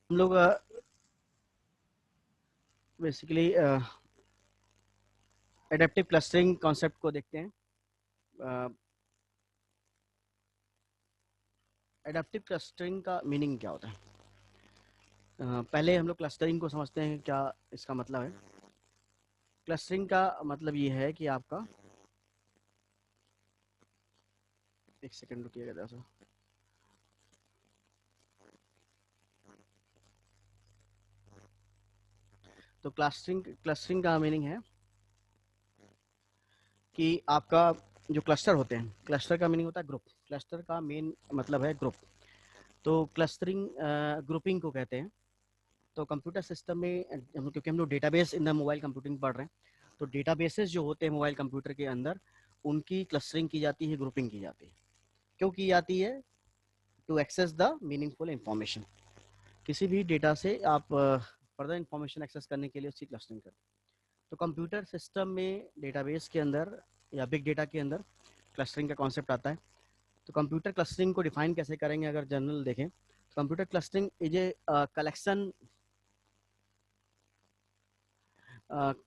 हम लोग basically adaptive clustering concept को देखते हैं। एडेप्टिव क्लस्टरिंग का मीनिंग क्या होता है? पहले हम लोग क्लस्टरिंग को समझते हैं, क्या इसका मतलब है। क्लस्टरिंग का मतलब ये है कि आपका, एक सेकंड रुकिएगा जरा सा। तो क्लस्टरिंग का मीनिंग है कि आपका जो क्लस्टर होते हैं, क्लस्टर का मीनिंग होता है ग्रुप। क्लस्टर का मेन मतलब है ग्रुप। तो क्लस्टरिंग ग्रुपिंग को कहते हैं। तो कंप्यूटर सिस्टम में क्योंकि हम लोग database in the mobile computing पढ़ रहे हैं, तो डेटाबेसेस जो होते हैं मोबाइल कंप्यूटर के अंदर, उनकी क्लस्टरिंग की जाती है, ग्रुपिंग की जाती है। क्यों की जाती है? To access the meaningful information. किसी भी डेटा से आप फर्दर इंफॉर्मेशन एक्सेस करने के लिए उसकी क्लस्टरिंग करते हैं। तो कंप्यूटर सिस्टम में डेटाबेस के अंदर या बिग डेटा के अंदर क्लस्टरिंग का कॉन्सेप्ट आता है। तो कंप्यूटर क्लस्टरिंग को डिफाइन कैसे करेंगे? अगर जनरल देखें तो computer clustering is a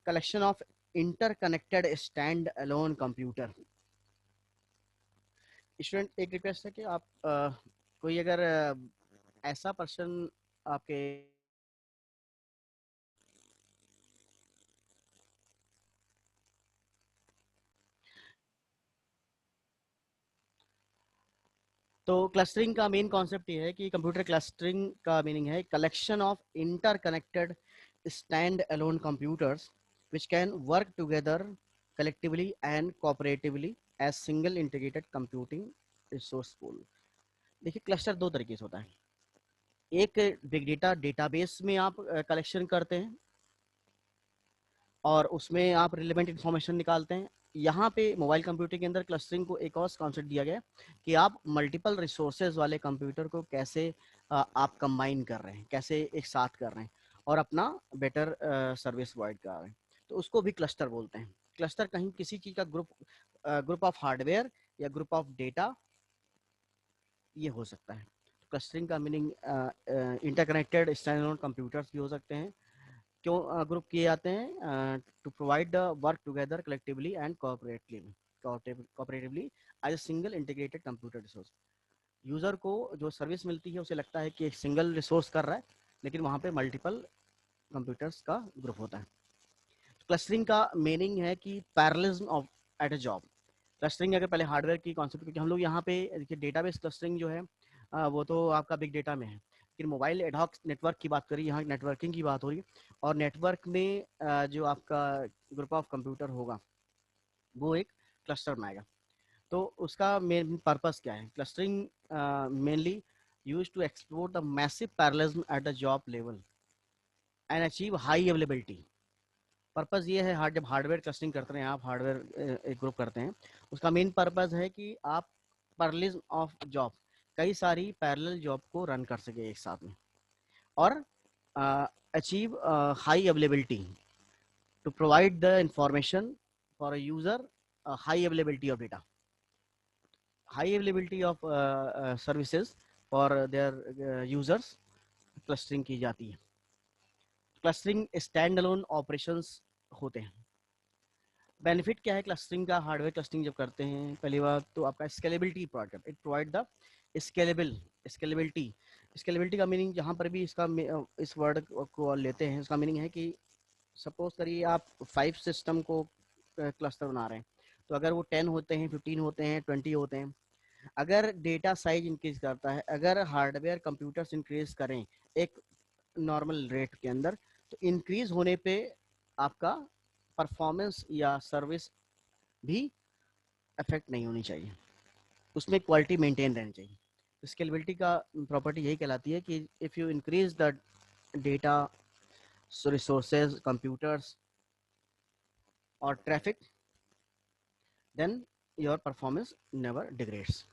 collection of interconnected stand alone computer. Student, एक रिक्वेस्ट है कि आप कोई अगर ऐसा पर्सन आपके, तो क्लस्टरिंग का मेन कॉन्सेप्ट ये है कि कंप्यूटर क्लस्टरिंग का मीनिंग है collection of interconnected stand alone computers which can work together collectively and cooperatively as single integrated computing resource pool। देखिए, क्लस्टर दो तरीके से होता है। एक बिग डेटा डेटाबेस में आप कलेक्शन करते हैं और उसमें आप रिलेवेंट इंफॉर्मेशन निकालते हैं। यहाँ पे मोबाइल कंप्यूटर के अंदर क्लस्टरिंग को एक और कॉन्सेप्ट दिया गया है कि आप मल्टीपल रिसोर्सेज वाले कंप्यूटर को कैसे आप कंबाइन कर रहे हैं, कैसे एक साथ कर रहे हैं और अपना बेटर सर्विस प्रोवाइड कर रहे हैं। तो उसको भी क्लस्टर बोलते हैं। क्लस्टर कहीं किसी चीज का ग्रुप ऑफ हार्डवेयर या ग्रुप ऑफ डेटा ये हो सकता है। तो क्लस्टरिंग का मीनिंग इंटरकनेक्टेड स्टैंडअलोन कंप्यूटर्स भी हो सकते हैं। क्यों ग्रुप किए जाते हैं? To provide the work together collectively and cooperatively as a single integrated computer resource. User को जो सर्विस मिलती है उसे लगता है कि एक सिंगल रिसोर्स कर रहा है, लेकिन वहां पे मल्टीपल कंप्यूटर्स का ग्रुप होता है। क्लस्टरिंग का मीनिंग है कि parallelism of at a job. Clustering अगर पहले हार्डवेयर की कॉन्सेप्ट, क्योंकि हम लोग यहाँ पे देखिए डेटाबेस क्लस्टरिंग जो है वो तो आपका बिग डेटा में है, लेकिन मोबाइल एडहॉक नेटवर्क की बात करी, यहाँ नेटवर्किंग की बात हो रही है। और नेटवर्क में जो आपका ग्रुप ऑफ कंप्यूटर होगा वो एक क्लस्टर बनाएगा। तो उसका मेन पर्पस क्या है? Clustering mainly use to explore the massive parallelism at the job level and achieve high availability. Purpose ये है, जब हार्डवेयर क्लस्टरिंग करते हैं, आप हार्डवेयर एक ग्रुप करते हैं, उसका मेन पर्पस है कि आप पैरेललिज्म ऑफ जॉब, कई सारी पैरेलल जॉब को रन कर सके एक साथ में, और achieve high availability to provide the information for a user, high availability of data, high availability of services for their users. Clustering की जाती है। क्लस्टरिंग स्टैंड अलोन ऑपरेशंस होते हैं। बेनिफिट क्या है क्लस्टरिंग का? हार्डवेयर क्लस्टरिंग जब करते हैं, पहली बात तो आपका स्केलेबिलिटी प्रोवाइड करता है। It provide the scalability. Scalability का मीनिंग जहाँ पर भी इसका इस वर्ड को लेते हैं, इसका मीनिंग है कि सपोज करिए आप 5 सिस्टम को क्लस्टर बना रहे हैं, तो अगर वो 10 होते हैं, 15 होते हैं, 20 होते हैं, अगर डेटा साइज इंक्रीज करता है, अगर हार्डवेयर कंप्यूटर्स इंक्रीज करें एक नॉर्मल रेट के अंदर, तो इंक्रीज होने पे आपका परफॉर्मेंस या सर्विस भी अफेक्ट नहीं होनी चाहिए, उसमें क्वालिटी मेंटेन रहनी चाहिए। स्केलेबिलिटी का प्रॉपर्टी यही कहलाती है कि if you increase the data resources computers और traffic, then your performance never degrades.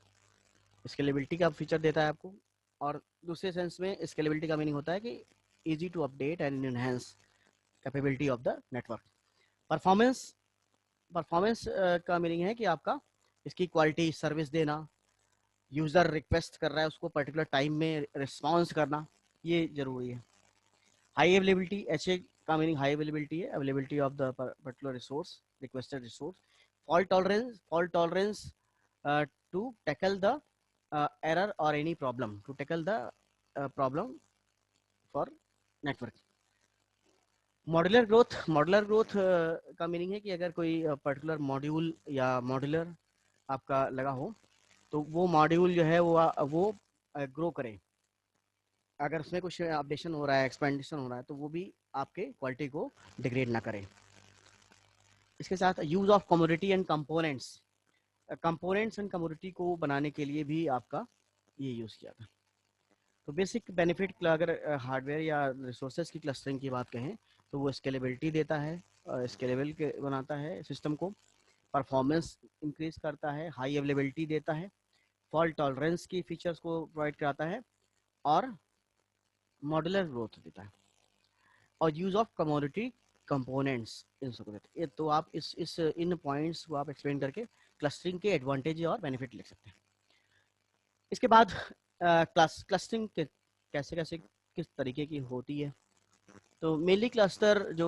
Scalability का फीचर देता है आपको। और दूसरे सेंस में स्केलेबिलिटी का मीनिंग होता है कि easy to update and enhance capability of the network. Performance performance का मीनिंग है कि आपका इसकी क्वालिटी सर्विस देना, यूजर रिक्वेस्ट कर रहा है उसको पर्टिकुलर टाइम में रिस्पॉन्स करना, ये जरूरी है। हाई अवेलेबिलिटी, HA का मीनिंग हाई अवेलेबिलिटी है, availability of the particular resource, requested resource. Fault tolerance to tackle the error और any problem, to tackle the problem for network. Modular growth का meaning है कि अगर कोई पर्टिकुलर मॉड्यूल या modular आपका लगा हो तो वो मॉड्यूल जो है वो ग्रो करे। अगर उसमें कुछ अपडेशन हो रहा है, एक्सपेंडिशन हो रहा है, तो वो भी आपके क्वालिटी को डिग्रेड ना करे। इसके साथ use of commodity and components, components and commodity को बनाने के लिए भी आपका ये यूज किया था। तो बेसिक बेनिफिट अगर हार्डवेयर या रिसोर्सेज की क्लस्टरिंग की बात कहें तो वो स्केलेबिलिटी देता है, स्केलेबल के बनाता है सिस्टम को, परफॉर्मेंस इंक्रीज करता है, हाई अवेलेबिलिटी देता है, फॉल्ट टॉलरेंस की फीचर्स को प्रोवाइड कराता है, और मॉड्यूलर ग्रोथ देता है, और use of commodity components in सबको देते हैं। तो आप इस इन पॉइंट्स को आप एक्सप्लेन करके क्लस्टरिंग के एडवांटेज और बेनिफिट लिख सकते हैं। इसके बाद क्लस्टरिंग कैसे कैसे किस तरीके की होती है। तो मेनली क्लस्टर जो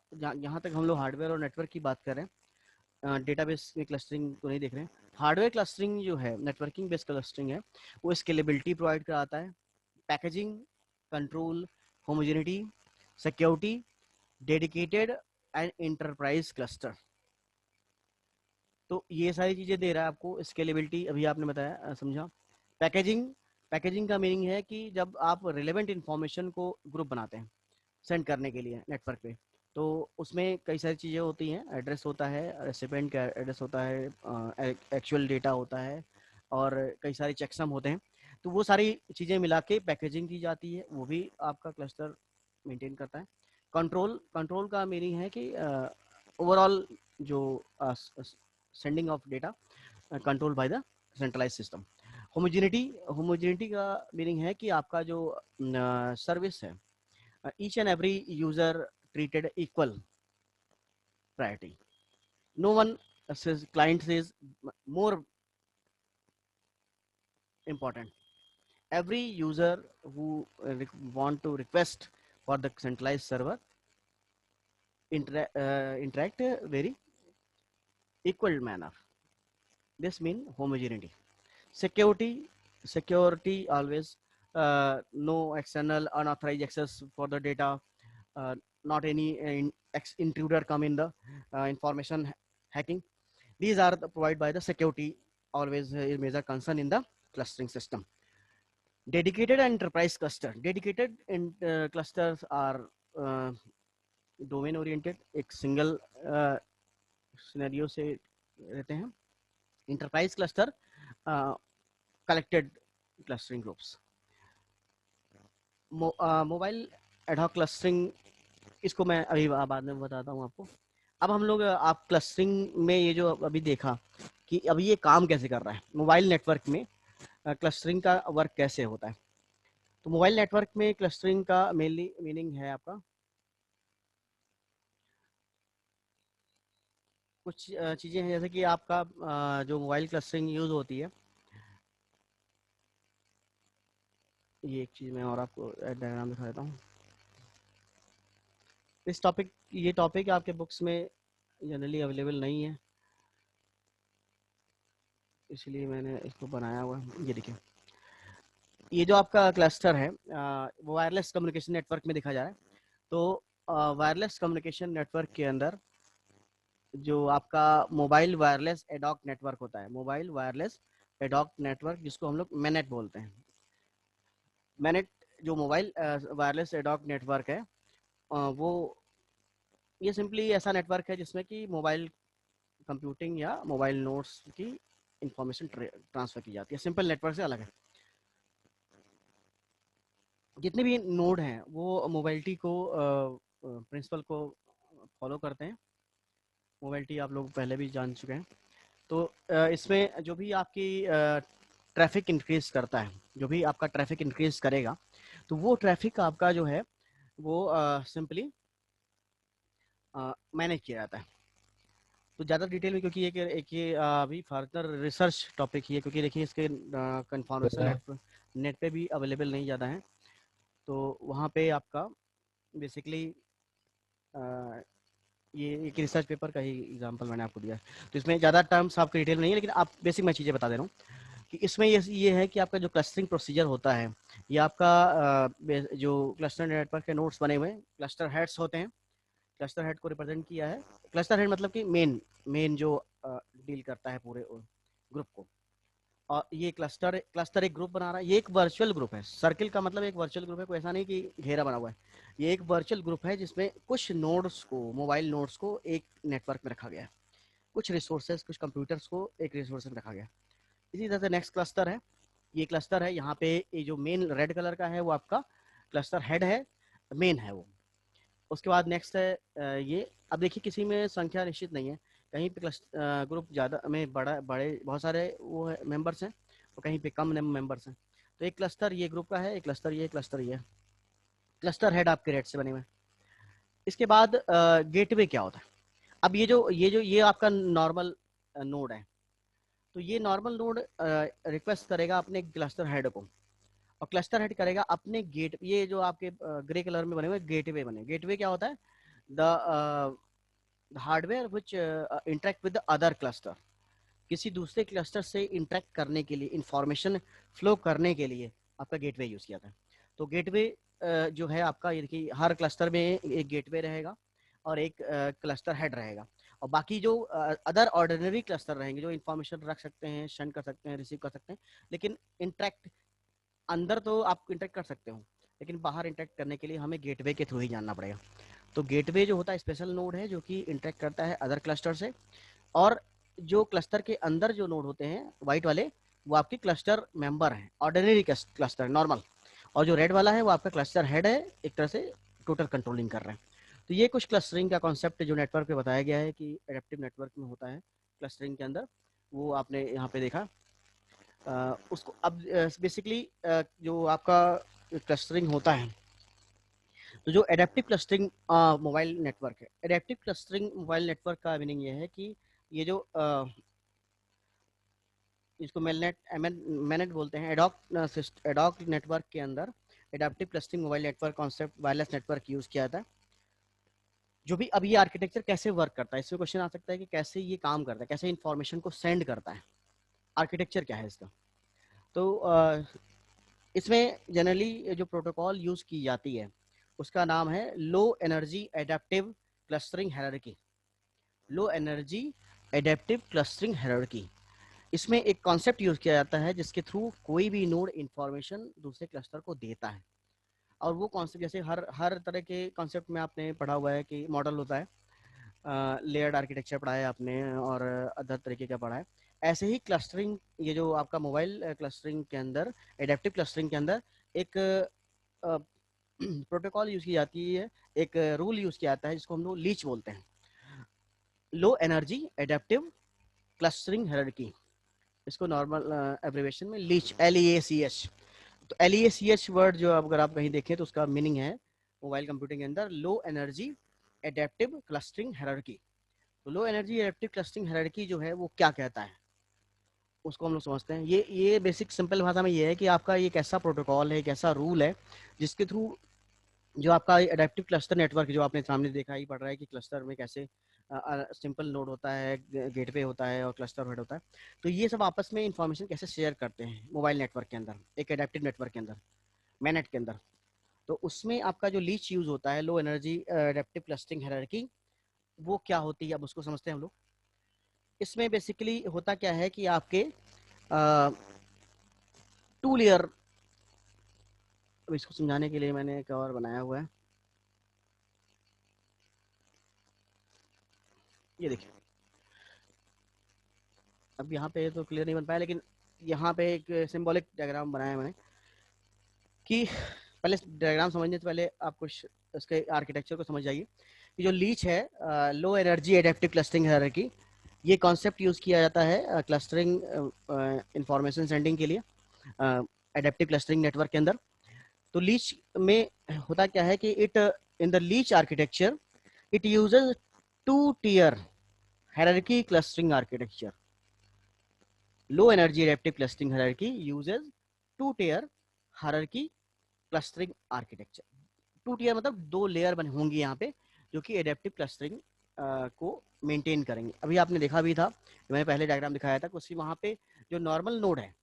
यहाँ तक हम लोग हार्डवेयर और नेटवर्क की बात कर रहे हैं, डेटाबेस में क्लस्टरिंग को नहीं देख रहे हैं। हार्डवेयर क्लस्टरिंग जो है, नेटवर्किंग बेस्ड क्लस्टरिंग है, वो स्केलेबिलिटी प्रोवाइड कराता है, packaging, control, homogeneity, security, dedicated and enterprise cluster. तो ये सारी चीजें दे रहा है आपको। स्केलेबिलिटी अभी आपने बताया, समझा। पैकेजिंग, पैकेजिंग का मीनिंग है कि जब आप रिलेवेंट इंफॉर्मेशन को ग्रुप बनाते हैं सेंड करने के लिए नेटवर्क पे, तो उसमें कई सारी चीज़ें होती हैं। एड्रेस होता है, रेसिपेंट का एड्रेस होता है, एक्चुअल डेटा होता है, और कई सारे चेकसम होते हैं। तो वो सारी चीज़ें मिला के पैकेजिंग की जाती है, वो भी आपका क्लस्टर मेंटेन करता है। कंट्रोल का मीनिंग है कि ओवरऑल जो sending of data control by the centralize system. Homogeneity का मीनिंग है कि आपका जो सर्विस है, each and every user treated equal priority. No one says client is more important. Every user who want to request for the centralized server interact very equal manner. This means homogeneity. Security always, no external unauthorized access for the data, uh, not any intruder come in the information hacking. These are provided by the security, always a major concern in the clustering system. Dedicated and enterprise cluster. Dedicated clusters are domain oriented, एक single scenario से रहते हैं. Enterprise cluster, collected clustering groups. Mobile ad hoc clustering, इसको मैं अभी बाद में बताता हूँ आपको। अब हम लोग आप क्लस्टरिंग में ये जो अभी देखा कि अभी ये काम कैसे कर रहा है, मोबाइल नेटवर्क में क्लस्टरिंग का वर्क कैसे होता है। तो मोबाइल नेटवर्क में क्लस्टरिंग का मेनली मीनिंग है आपका कुछ चीज़ें हैं, जैसे कि आपका जो मोबाइल क्लस्टरिंग यूज़ होती है, ये एक चीज़ मैं और आपको डायग्राम दिखा देता हूँ। ये टॉपिक आपके बुक्स में जनरली अवेलेबल नहीं है, इसलिए मैंने इसको बनाया हुआ है। ये देखिए, ये जो आपका क्लस्टर है वो वायरलेस कम्युनिकेशन नेटवर्क में देखा जा रहा है। तो वायरलेस कम्युनिकेशन नेटवर्क के अंदर जो आपका मोबाइल वायरलेस एडॉक नेटवर्क होता है, मोबाइल वायरलेस एडॉक नेटवर्क, जिसको हम लोग मैनेट बोलते हैं। मैनेट जो मोबाइल वायरलेस एडॉक नेटवर्क है, वो ये सिंपली ऐसा नेटवर्क है जिसमें कि मोबाइल कंप्यूटिंग या मोबाइल नोड्स की इंफॉर्मेशन ट्रांसफर की जाती है। सिंपल नेटवर्क से अलग है। जितने भी नोड हैं वो मोबाइलिटी को प्रिंसिपल को फॉलो करते हैं। मोबाइलिटी आप लोग पहले भी जान चुके हैं। तो इसमें जो भी आपकी ट्रैफिक इंक्रीज करता है, जो भी आपका ट्रैफिक इंक्रीज करेगा, तो वो ट्रैफिक आपका जो है वो सिंपली मैनेज किया जाता है। तो ज़्यादा डिटेल में, क्योंकि एक ये अभी फर्दर रिसर्च टॉपिक ही है, क्योंकि देखिए इसके कंफर्मेशन नेट पे भी अवेलेबल नहीं ज़्यादा है। तो वहाँ पे आपका बेसिकली ये एक रिसर्च पेपर का ही एग्जांपल मैंने आपको दिया है। तो इसमें ज़्यादा टर्म्स आपके डिटेल नहीं है, लेकिन आप बेसिक मैं चीज़ें बता दे रहा हूँ कि इसमें ये है कि आपका जो क्लस्टरिंग प्रोसीजर होता है, ये आपका जो क्लस्टर नेटवर्क के नोड्स बने हुए हैं, क्लस्टर हेड्स होते हैं। क्लस्टर हेड को रिप्रेजेंट किया है, क्लस्टर हेड मतलब कि मेन जो डील करता है पूरे ग्रुप को। और ये क्लस्टर एक ग्रुप बना रहा है। ये एक वर्चुअल ग्रुप है। सर्किल का मतलब एक वर्चुअल ग्रुप है, कोई ऐसा नहीं कि घेरा बना हुआ है। ये एक वर्चुअल ग्रुप है जिसमें कुछ नोड्स को, मोबाइल नोड्स को एक नेटवर्क में रखा गया है, कुछ रिसोर्सेज, कुछ कंप्यूटर्स को एक रिसोर्स में रखा गया। इसी तरह से नेक्स्ट क्लस्टर है, ये क्लस्टर है। यहाँ पे ये जो मेन रेड कलर का है वो आपका क्लस्टर हेड है, मेन है वो। उसके बाद नेक्स्ट है ये। अब देखिए किसी में संख्या निश्चित नहीं है, कहीं पे ग्रुप ज़्यादा में बड़े बहुत सारे वो है मेंबर्स हैं, और कहीं पे कम मेंबर्स हैं। तो एक क्लस्टर ये ग्रुप का है, एक क्लस्टर ये, क्लस्टर ये। क्लस्टर हेड आपके रेड से बने हुए। इसके बाद गेटवे क्या होता है। अब ये आपका नॉर्मल नोड है। तो ये नॉर्मल नोड रिक्वेस्ट करेगा अपने क्लस्टर हेड को, और क्लस्टर हेड करेगा अपने गेट। ये जो आपके ग्रे कलर में बने हुए गेटवे बने। गेटवे क्या होता है? The hardware which interact with the other cluster. किसी दूसरे क्लस्टर से इंटरेक्ट करने के लिए, इंफॉर्मेशन फ्लो करने के लिए आपका गेटवे यूज किया था। तो गेटवे जो है आपका, ये देखिए हर क्लस्टर में एक गेटवे रहेगा और एक क्लस्टर हेड रहेगा, और बाकी जो अदर ऑर्डिनरी क्लस्टर रहेंगे जो इंफॉर्मेशन रख सकते हैं, सेंड कर सकते हैं, रिसीव कर सकते हैं, लेकिन इंटरेक्ट अंदर तो आप इंटरेक्ट कर सकते हो, लेकिन बाहर इंटरेक्ट करने के लिए हमें गेटवे के थ्रू ही जानना पड़ेगा। तो गेटवे जो होता है स्पेशल नोड है जो कि इंटरेक्ट करता है अदर क्लस्टर से। और जो क्लस्टर के अंदर जो नोड होते हैं व्हाइट वाले, वो आपके क्लस्टर मेंबर हैं, ऑर्डिनरी क्लस्टर नॉर्मल। और जो रेड वाला है वो आपका क्लस्टर हेड है, एक तरह से टोटल कंट्रोलिंग कर रहे हैं। तो ये कुछ क्लस्टरिंग का कॉन्सेप्ट जो नेटवर्क पे बताया गया है कि एडेप्टिव नेटवर्क में होता है क्लस्टरिंग के अंदर, वो आपने यहाँ पे देखा। उसको अब बेसिकली जो आपका क्लस्टरिंग होता है, तो जो एडेप्टिव क्लस्टरिंग मोबाइल नेटवर्क है, एडेप्टिव क्लस्टरिंग मोबाइल नेटवर्क का मीनिंग ये है कि ये जो इसको मेलनेट बोलते हैं, एडॉक नेटवर्क के अंदर adaptive clustering mobile network concept wireless network use किया था। जो भी अब ये आर्किटेक्चर कैसे वर्क करता है, इसमें क्वेश्चन आ सकता है कि कैसे ये काम करता है, कैसे इंफॉर्मेशन को सेंड करता है, आर्किटेक्चर क्या है इसका। तो इसमें जनरली जो प्रोटोकॉल यूज की जाती है उसका नाम है लो एनर्जी एडेप्टिव क्लस्टरिंग हायरार्की। लो एनर्जी एडेप्टिव क्लस्टरिंग हायरार्की। इसमें एक कॉन्सेप्ट यूज किया जाता है जिसके थ्रू कोई भी नोड इंफॉर्मेशन दूसरे क्लस्टर को देता है। और वो कॉन्सेप्ट जैसे हर तरह के कॉन्सेप्ट में आपने पढ़ा हुआ है कि मॉडल होता है, लेयर्ड आर्किटेक्चर पढ़ा है आपने, और अदर तरीके का पढ़ा है। ऐसे ही क्लस्टरिंग, ये जो आपका मोबाइल क्लस्टरिंग के अंदर, एडेप्टिव क्लस्टरिंग के अंदर एक प्रोटोकॉल यूज की जाती है, एक रूल यूज किया जाता है जिसको हम लोग लीच बोलते हैं, लो एनर्जी एडेप्टिव क्लस्टरिंग हायरार्की। इसको नॉर्मल एब्रिवेशन में लीच, LEACH। तो LEACH वर्ड जो अगर आप कहीं देखें तो उसका मीनिंग है मोबाइल कंप्यूटिंग के अंदर low energy adaptive clustering hierarchy. तो low energy adaptive clustering hierarchy जो है वो क्या कहता है, उसको हम लोग समझते हैं। ये बेसिक सिंपल भाषा में ये है कि आपका ये एक ऐसा प्रोटोकॉल है, एक ऐसा रूल है जिसके थ्रू जो आपका एडेप्टिव क्लस्टर नेटवर्क जो आपने सामने देखा ही पड़ रहा है कि क्लस्टर में कैसे सिंपल नोड होता है, गेटवे होता है और क्लस्टर हेड होता है। तो ये सब आपस में इंफॉर्मेशन कैसे शेयर करते हैं मोबाइल नेटवर्क के अंदर, एक एडेप्टिव नेटवर्क के अंदर, मैनेट के अंदर। तो उसमें आपका जो लीच यूज होता है, लो एनर्जी एडेप्टिव क्लस्टरिंग हायरार्की, वो क्या होती है अब उसको समझते हैं हम लोग। इसमें बेसिकली होता क्या है कि आपके टू लेयर, अब इसको समझाने के लिए मैंने एक और बनाया हुआ है, ये देखिए। अब यहाँ पे तो क्लियर नहीं बन पाया, लेकिन यहाँ पे एक सिंबॉलिक डायग्राम बनाया मैंने कि पहले डायग्राम समझने से पहले आप कुछ इसके आर्किटेक्चर को समझ जाइए कि जो लीच है, लो एनर्जी एडेप्टिव क्लस्टरिंग हायरार्की, ये कॉन्सेप्ट यूज किया जाता है क्लस्टरिंग इंफॉर्मेशन सेंडिंग के लिए एडेप्टिव क्लस्टरिंग नेटवर्क के अंदर। तो लीच में होता क्या है कि it in the LEACH architecture it uses two tier hierarchy clustering architecture. Low energy adaptive clustering hierarchy uses two tier hierarchy clustering architecture. 2 tier मतलब 2 लेयर बने होंगी यहाँ पे, जो कि एडेप्टिव क्लस्टरिंग को मेंटेन करेंगे। अभी आपने देखा भी था, मैंने पहले डायग्राम दिखाया था, उसी वहाँ पे जो नॉर्मल नोड है,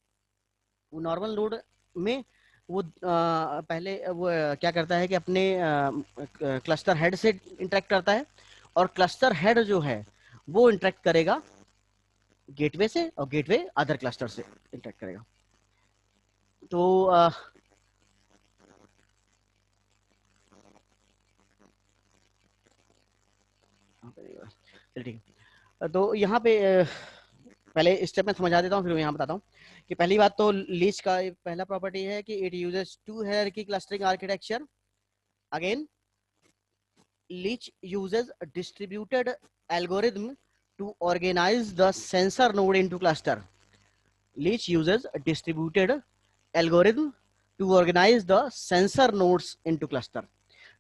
वो नॉर्मल नोड में वो पहले वो क्या करता है कि अपने क्लस्टर हेड से इंटरेक्ट करता है, और क्लस्टर हेड जो है वो इंटरेक्ट करेगा गेटवे से, और गेटवे अदर क्लस्टर से इंटरेक्ट करेगा। तो चलिए ठीक है। तो यहाँ पे पहले स्टेप में समझा देता हूँ, फिर मैं यहाँ बताता हूँ कि पहली बात तो लीच का पहला प्रॉपर्टी है कि it uses two hierarchy clustering architecture. Again, LEACH uses distributed algorithm to organise the sensor node into cluster. LEACH uses distributed algorithm to organise the sensor nodes into cluster.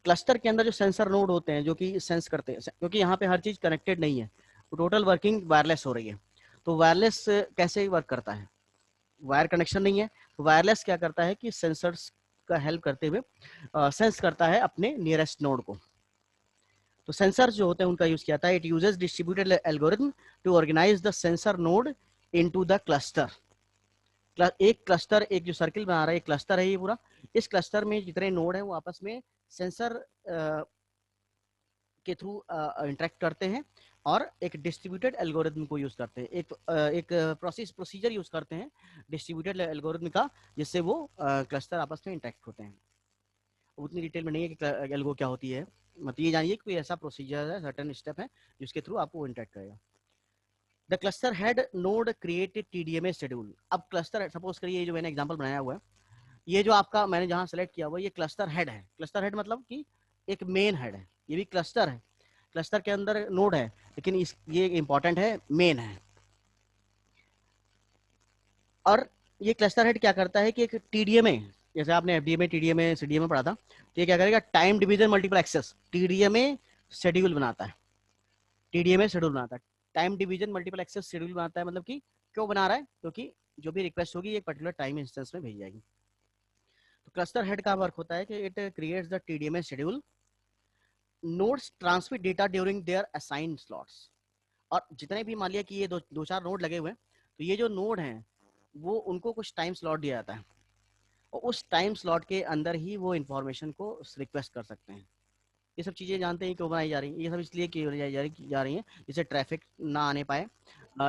Cluster के अंदर जो sensor node होते हैं जो कि sense करते हैं, क्योंकि यहाँ पे हर चीज कनेक्टेड नहीं है, टोटल वर्किंग वायरलेस हो रही है। तो वायरलेस कैसे वर्क करता है, वायर कनेक्शन नहीं है, तो वायरलेस क्या करता है कि सेंसर्स का हेल्प करते हुए सेंस करता है अपने नियरेस्ट नोड को। तो सेंसर जो होते हैं उनका यूज किया जाता है। It uses distributed algorithm to organise the sensor node into the cluster. एक क्लस्टर, एक जो सर्किल बना रहा है, एक क्लस्टर है ये पूरा। इस क्लस्टर में जितने नोड हैं वो आपस में सेंसर के थ्रू इंटरेक्ट करते हैं, और एक डिस्ट्रीब्यूटेड एल्गोरिथम को यूज करते हैं, एक प्रोसीजर यूज करते हैं डिस्ट्रीब्यूटेड एल्गोरिथम का, जिससे वो क्लस्टर आपस में इंटरेक्ट होते हैं। उतनी डिटेल में नहीं है कि एल्गो क्या होती है, मतलब ये जानिए कि कोई ऐसा प्रोसीजर है, सर्टेन स्टेप है जिसके थ्रू आपको इंटरेक्ट करेगा। The cluster head nod created TDMA schedule. अब क्लस्टर, सपोज करिए जो मैंने एग्जांपल बनाया हुआ है, ये जो आपका मैंने जहां सेलेक्ट किया हुआ, ये क्लस्टर हेड है। क्लस्टर हेड मतलब कि एक मेन हेड है, ये भी क्लस्टर है, क्लस्टर के अंदर नोड है, लेकिन ये इंपॉर्टेंट है, मेन है। और ये क्लस्टर हेड क्या करता है कि एक टीडीएमए, जैसे आपने एफडीएमए, टीडीएमए, सीडीएमए पढ़ा था, तो ये क्या करेगा, time division multiple access TDMA schedule बनाता है। टीडीएमए शेड्यूल बनाता है, time division multiple access schedule बनाता है। मतलब कि क्यों बना रहा है, क्योंकि जो भी रिक्वेस्ट होगी एक पर्टिकुलर टाइम इंस्टेंस में भेजी जाएगी। तो क्लस्टर हेड का वर्क होता है कि it creates the TDMA schedule. Nodes transmit data during their assigned slots. और जितने भी मान लिया कि ये दो चार नोड लगे हुए हैं, तो ये जो नोड हैं वो उनको कुछ टाइम स्लॉट दिया जाता है, और उस टाइम स्लॉट के अंदर ही वो इंफॉर्मेशन को रिक्वेस्ट कर सकते हैं। ये सब चीज़ें जानते हैं क्यों बनाई जा रही हैं, ये सब इसलिए क्यों बनाई जा रही हैं, जिससे ट्रैफिक ना आने पाए,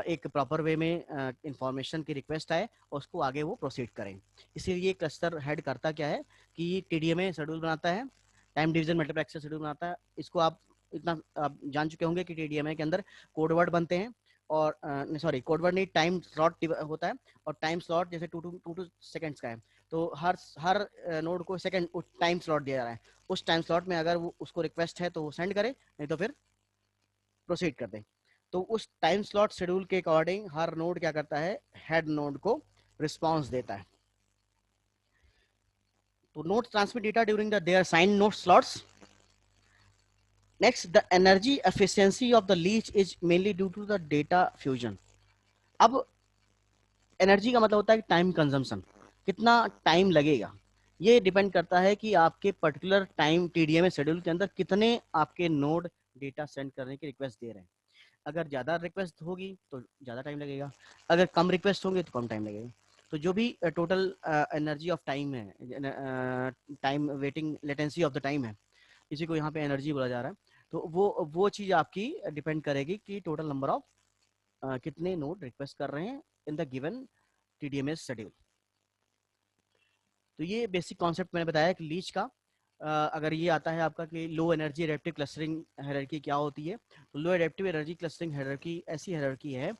एक प्रॉपर वे में इंफॉर्मेशन की रिक्वेस्ट आए और उसको आगे वो प्रोसीड करें। इसीलिए क्लस्टर हेड करता क्या है कि टीडीएमए शेड्यूल बनाता है, टाइम डिवीजन मल्टीप्लेक्सर शेड्यूल बनाता है। इसको आप इतना आप जान चुके होंगे कि टीडीएमए के अंदर कोड वर्ड बनते हैं, और सॉरी कोड वर्ड नहीं, टाइम स्लॉट होता है, और टाइम स्लॉट जैसे टू सेकंड्स का है, तो हर नोड को सेकंड टाइम स्लॉट दिया जा रहा है। उस टाइम स्लॉट में अगर वो उसको रिक्वेस्ट है तो वो सेंड करे, नहीं तो फिर प्रोसीड कर दे। तो उस टाइम स्लॉट शेड्यूल के अकॉर्डिंग हर नोड क्या करता है, हेड नोड को रिस्पॉन्स देता है। तो node transmit data during the their sign node slots. Next, the energy efficiency of the LEACH is mainly due to the data fusion. अब energy का मतलब होता है टाइम कंजम्पशन, कितना टाइम लगेगा। ये डिपेंड करता है कि आपके पर्टिकुलर टाइम टीडीएमए शेड्यूल के अंदर कितने आपके नोड डेटा सेंड करने की रिक्वेस्ट दे रहे हैं। अगर ज़्यादा रिक्वेस्ट होगी तो ज़्यादा टाइम लगेगा, अगर कम रिक्वेस्ट होंगे तो कम टाइम लगेगा। तो जो भी टोटल एनर्जी ऑफ टाइम है, time waiting latency of the time है, इसी को यहाँ पे एनर्जी बोला जा रहा है। तो वो चीज़ आपकी डिपेंड करेगी कि टोटल नंबर ऑफ कितने नोड रिक्वेस्ट कर रहे हैं इन द गिवन टीडीएमएस शेड्यूल। तो ये बेसिक कॉन्सेप्ट मैंने बताया कि लीच का। अगर ये आता है आपका कि लो एनर्जी एडेप्टिव क्लस्टरिंग हायरार्की क्या होती है, तो लो एडेप्टिव एनर्जी क्लस्टरिंग हायरार्की ऐसी हायरार्की है,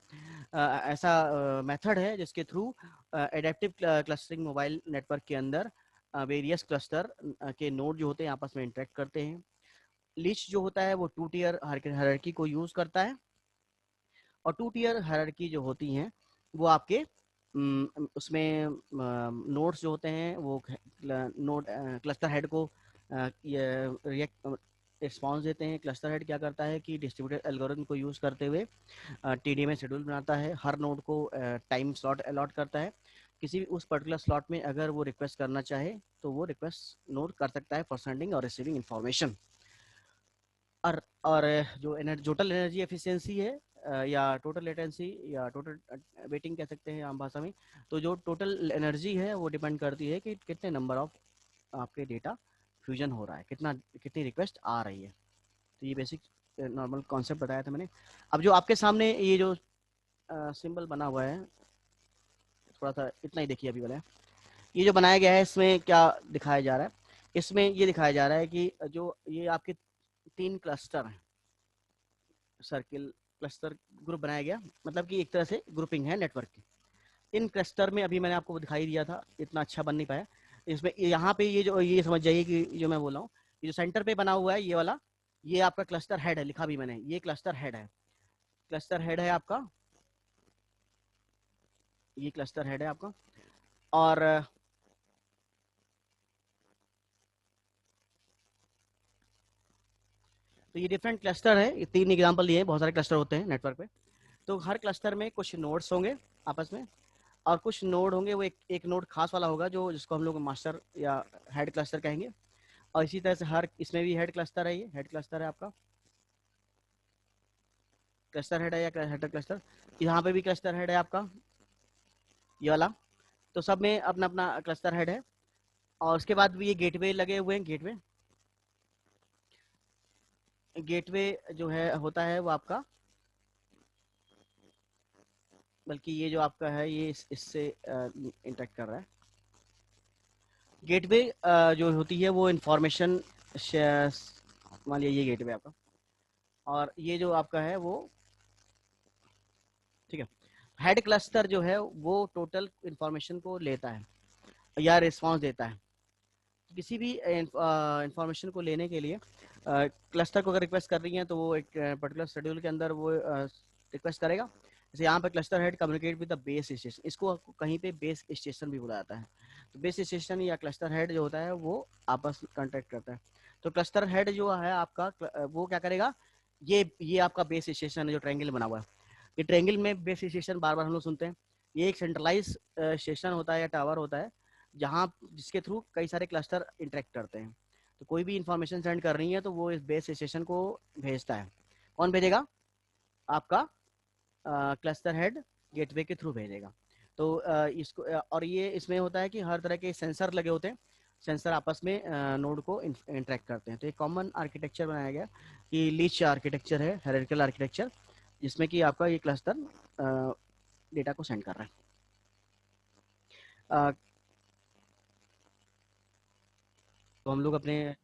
ऐसा मेथड है जिसके through adaptive clustering mobile network के अंदर वेरियस क्लस्टर के नोड जो होते हैं आपस में इंटरेक्ट करते हैं। लीच जो होता है वो 2 टियर हायरार्की को यूज करता है, और 2 टियर हायरार्की जो होती हैं वो आपके उसमें नोड्स जो होते हैं वो नोड क्लस्टर हेड को रिस्पॉन्स देते हैं। क्लस्टर हेड क्या करता है कि डिस्ट्रीब्यूटेड एल्गोरिथम को यूज़ करते हुए टीडीएमए शेड्यूल बनाता है, हर नोड को टाइम स्लॉट अलॉट करता है, किसी भी उस पर्टिकुलर स्लॉट में अगर वो रिक्वेस्ट करना चाहे तो वो रिक्वेस्ट नोट कर सकता है फॉर सेंडिंग और रिसीविंग इन्फॉर्मेशन। और जो टोटल एनर्जी एफिशिएंसी है या टोटल लेटेंसी या टोटल वेटिंग कह सकते हैं आम भाषा में, तो जो टोटल एनर्जी है वो डिपेंड करती है कि कितने नंबर ऑफ आपके डेटा फ्यूजन हो रहा है, कितनी रिक्वेस्ट आ रही है। तो ये बेसिक नॉर्मल कॉन्सेप्ट बताया था मैंने। अब जो आपके सामने ये जो सिंबल बना हुआ है, थोड़ा सा इतना ही देखिए अभी वाला, ये जो बनाया गया है इसमें क्या दिखाया जा रहा है, इसमें ये दिखाया जा रहा है कि जो ये आपके 3 क्लस्टर हैं, सर्किल क्लस्टर ग्रुप बनाया गया, मतलब कि एक तरह से ग्रुपिंग है नेटवर्क की। इन क्लस्टर में अभी मैंने आपको दिखाई दिया था, इतना अच्छा बन नहीं पाया इसमें। यहाँ पे ये समझ जाइए कि जो मैं बोल रहा हूँ, ये जो सेंटर पे बना हुआ है ये वाला, ये आपका क्लस्टर हेड है, लिखा भी मैंने, ये क्लस्टर हेड है। क्लस्टर हेड है आपका, ये क्लस्टर हेड है आपका। और तो ये डिफरेंट क्लस्टर है, ये 3 एग्जांपल लिए, बहुत सारे क्लस्टर होते हैं नेटवर्क पे। तो हर क्लस्टर में कुछ नोड्स होंगे आपस में, और कुछ नोड होंगे वो एक नोड खास वाला होगा जो जिसको हम लोग मास्टर या हेड क्लस्टर कहेंगे। और इसी तरह से हर इसमें भी हेड क्लस्टर है, ये हेड क्लस्टर है आपका, क्लस्टर हेड है या हेड क्लस्टर। यहाँ पे भी क्लस्टर हेड है आपका, ये वाला। तो सब में अपना अपना क्लस्टर हेड है। और उसके बाद भी ये गेटवे लगे हुए हैं, गेटवे। गेटवे जो है होता है वो आपका, बल्कि ये जो आपका है ये इससे इंटरेक्ट कर रहा है। गेटवे जो होती है वो इंफॉर्मेशन, मान लिया ये गेटवे आपका, और ये जो आपका है वो, ठीक है। हेड क्लस्टर जो है वो टोटल इंफॉर्मेशन को लेता है या रिस्पांस देता है। किसी भी इंफॉर्मेशन को लेने के लिए क्लस्टर को अगर रिक्वेस्ट कर रही है तो वो एक पर्टिकुलर शेड्यूल के अंदर वो रिक्वेस्ट करेगा। जैसे यहाँ पे cluster head communicate with the base station, इसको कहीं पे बेस स्टेशन भी बुलाया जाता है। तो बेस स्टेशन या क्लस्टर हेड जो होता है वो आपस में कॉन्टेक्ट करता है। तो क्लस्टर हेड जो है आपका वो क्या करेगा, ये आपका बेस स्टेशन है जो ट्रायंगल बना हुआ है। ये ट्रायंगल में बेस स्टेशन बार बार हम लोग सुनते हैं। ये एक सेंट्रलाइज स्टेशन होता है या टावर होता है जहाँ जिसके थ्रू कई सारे क्लस्टर इंटरेक्ट करते हैं। तो कोई भी इंफॉर्मेशन सेंड कर रही है तो वो इस बेस स्टेशन को भेजता है। कौन भेजेगा, आपका क्लस्टर हेड गेटवे के थ्रू भेजेगा। तो इसको और ये इसमें होता है कि हर तरह के सेंसर लगे होते हैं, सेंसर आपस में नोड को इंटरेक्ट करते हैं। तो एक कॉमन आर्किटेक्चर बनाया गया कि लीच आर्किटेक्चर है, हायरार्किकल आर्किटेक्चर, जिसमें कि आपका ये क्लस्टर डेटा को सेंड कर रहा है। तो हम लोग अपने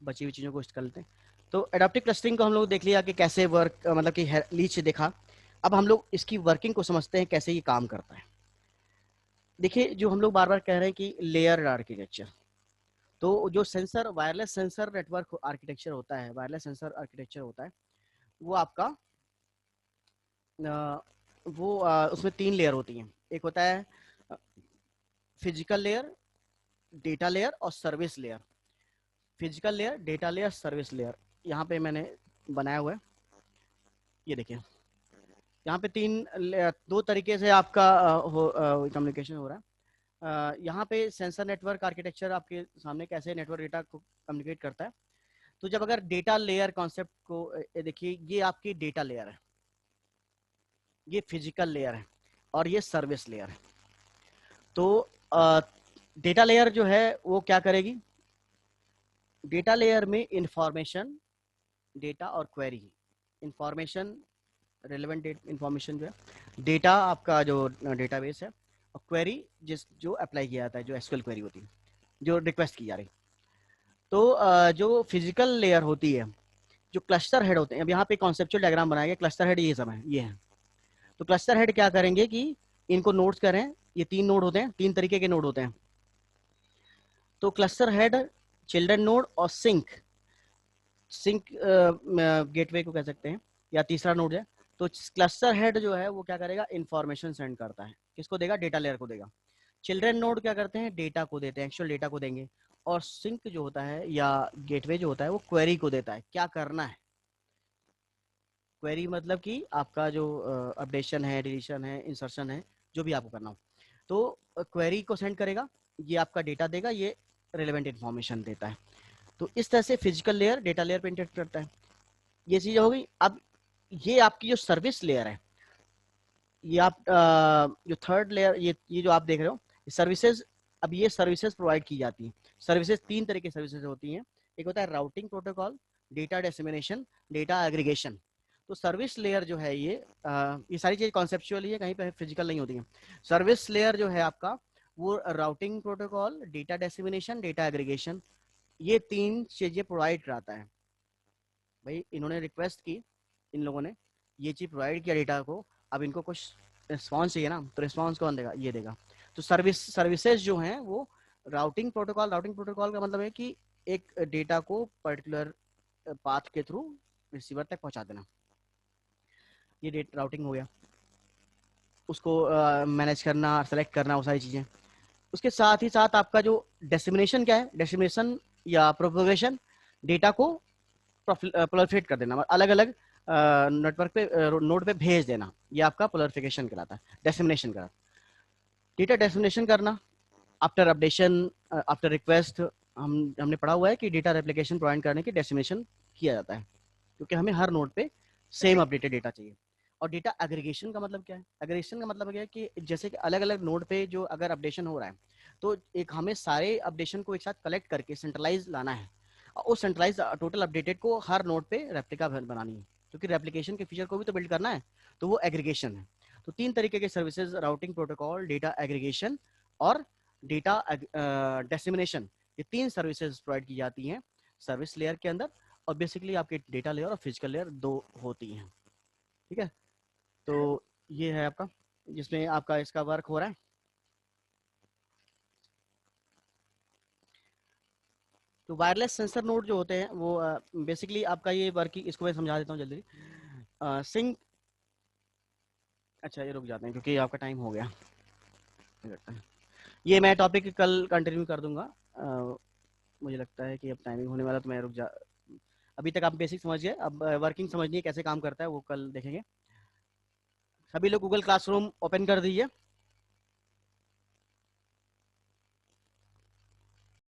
बची हुई चीज़ों को कर लेते हैं। तो एडाप्टिव क्लस्टरिंग को हम लोग देख लिया कि कैसे वर्क, मतलब कि लीच देखा। अब हम लोग इसकी वर्किंग को समझते हैं, कैसे ये काम करता है। देखिए, जो हम लोग बार बार कह रहे हैं कि लेयर आर्किटेक्चर, तो जो sensor wireless sensor network architecture होता है, वायरलेस सेंसर आर्किटेक्चर होता है, वो आपका उसमें 3 लेयर होती हैं। एक होता है फिजिकल लेयर, डेटा लेयर और service layer. Physical layer, data layer, service layer, यहाँ पे मैंने बनाया हुआ है, ये देखिए। यहाँ पे 2 तरीके से आपका कम्युनिकेशन हो रहा है। यहाँ पे सेंसर नेटवर्क आर्किटेक्चर आपके सामने कैसे नेटवर्क डेटा को कम्युनिकेट करता है। तो जब अगर डेटा लेयर कॉन्सेप्ट को देखिए, ये आपकी डेटा लेयर है, ये फिजिकल लेयर है, और ये सर्विस लेयर है। तो डेटा लेयर जो है वो क्या करेगी, डेटा लेयर में इंफॉर्मेशन, डेटा और क्वेरी, इंफॉर्मेशन रेलेवेंट इंफॉर्मेशन जो है, डेटा आपका जो डेटाबेस है, और क्वेरी जो अप्लाई किया जाता है, जो एसक्यूएल क्वेरी होती है, जो रिक्वेस्ट की जा रही। तो जो फिजिकल लेयर होती है, जो क्लस्टर हेड होते हैं, अब यहाँ पे कॉन्सेप्चुअल डायग्राम बनाया गया, क्लस्टर हेड ये सब है, ये है। तो क्लस्टर हेड क्या करेंगे कि इनको नोड्स करें, ये 3 नोड होते हैं, 3 तरीके के नोड होते हैं। तो क्लस्टर हेड, चिल्ड्रन नोड और सिंक गेटवे को कह सकते हैं, या तीसरा नोड है। तो क्लस्टर हेड जो है वो क्या करेगा, इंफॉर्मेशन सेंड करता है, किसको देगा, डेटा लेयर को देगा। चिल्ड्रन नोड क्या करते हैं, डेटा को देते हैं, एक्चुअल डेटा को देंगे। और सिंक जो होता है या गेटवे जो होता है वो क्वेरी को देता है, क्या करना है, क्वेरी मतलब कि आपका जो अपडेशन है, डिलीशन है, इंसर्शन है, जो भी आपको करना हो, तो क्वेरी को सेंड करेगा, ये आपका डेटा देगा, ये रिलेवेंट इन्फॉर्मेशन देता है। तो इस तरह से फिजिकल लेयर डेटा लेयर पे इंटरेक्ट करता है। ये चीज़ हो गई। अब ये आपकी जो सर्विस लेयर है, ये आप जो थर्ड लेयर, ये जो आप देख रहे हो सर्विसेज, अब ये सर्विसेज प्रोवाइड की जाती हैं। सर्विसेज तीन तरह की सर्विसेज होती हैं। एक होता है routing protocol, data dissemination, data aggregation. तो सर्विस लेयर जो है ये सारी चीज़ कॉन्सेप्चुअली है, कहीं पे फिजिकल नहीं होती है। सर्विस लेयर जो है आपका, वो routing protocol, data dissemination, data aggregation, ये तीन चीज़ें प्रोवाइड कराता है। भाई इन्होंने रिक्वेस्ट की, इन लोगों ने ये चीज़ प्रोवाइड किया डेटा को, अब इनको कुछ रिस्पॉन्स चाहिए ना, तो रिस्पॉन्स कौन देगा? ये देगा। तो सर्विसेज जो हैं वो राउटिंग प्रोटोकॉल का मतलब है कि एक डेटा को पर्टिकुलर पाथ के थ्रू रिसीवर तक पहुंचा देना, ये डेट राउटिंग हो गया। उसको मैनेज करना, सेलेक्ट करना, वो सारी चीज़ें। उसके साथ ही साथ आपका जो डेसिमिनेशन क्या है, डेसिमिनेशन या प्रोपगेशन, डेटा को प्रोलिफरेट कर देना, अलग अलग नेटवर्क पे नोड पे भेज देना, ये आपका प्रोलिफरेशन कहलाता है, डेसिमिनेशन कहलाता है। डेटा डेसिमिनेशन करना आफ्टर अपडेशन, आफ्टर रिक्वेस्ट, हमने पढ़ा हुआ है कि डेटा रेप्लिकेशन प्रोवाइड करने की डेसिमिनेशन किया जाता है, क्योंकि हमें हर नोड पे सेम अपडेटेड डेटा चाहिए। और डेटा एग्रीगेशन का मतलब क्या है? एग्रीगेशन का मतलब क्या है कि जैसे कि अलग अलग नोड पे जो अगर अपडेशन हो रहा है, तो एक हमें सारे अपडेशन को एक साथ कलेक्ट करके सेंट्रलाइज लाना है, और उस सेंट्रलाइज टोटल अपडेटेड को हर नोड पे रेप्लिका बनानी है, क्योंकि रेप्लिकेशन के फीचर को भी तो बिल्ड करना है, तो वो एग्रीगेशन है। तो तीन तरीके के services, routing protocol, data aggregation और डेटा डेसिमिनेशन, ये तीन सर्विसेज प्रोवाइड की जाती हैं सर्विस लेयर के अंदर। और बेसिकली आपके डेटा लेयर और फिजिकल लेयर दो होती हैं, ठीक है। तो ये है आपका, जिसमें आपका इसका वर्क हो रहा है। तो वायरलेस सेंसर नोड जो होते हैं वो बेसिकली आपका ये वर्किंग, इसको मैं समझा देता हूँ जल्दी। सिंक, अच्छा ये रुक जाते हैं क्योंकि आपका टाइम हो गया, ये मैं टॉपिक कल कंटिन्यू कर दूंगा। मुझे लगता है कि अब टाइमिंग होने वाला, तो मैं रुक जा, अभी तक आप बेसिक समझ गए, अब वर्किंग समझनी है कैसे काम करता है, वो कल देखेंगे। सभी लोग गूगल क्लासरूम ओपन कर दीजिए।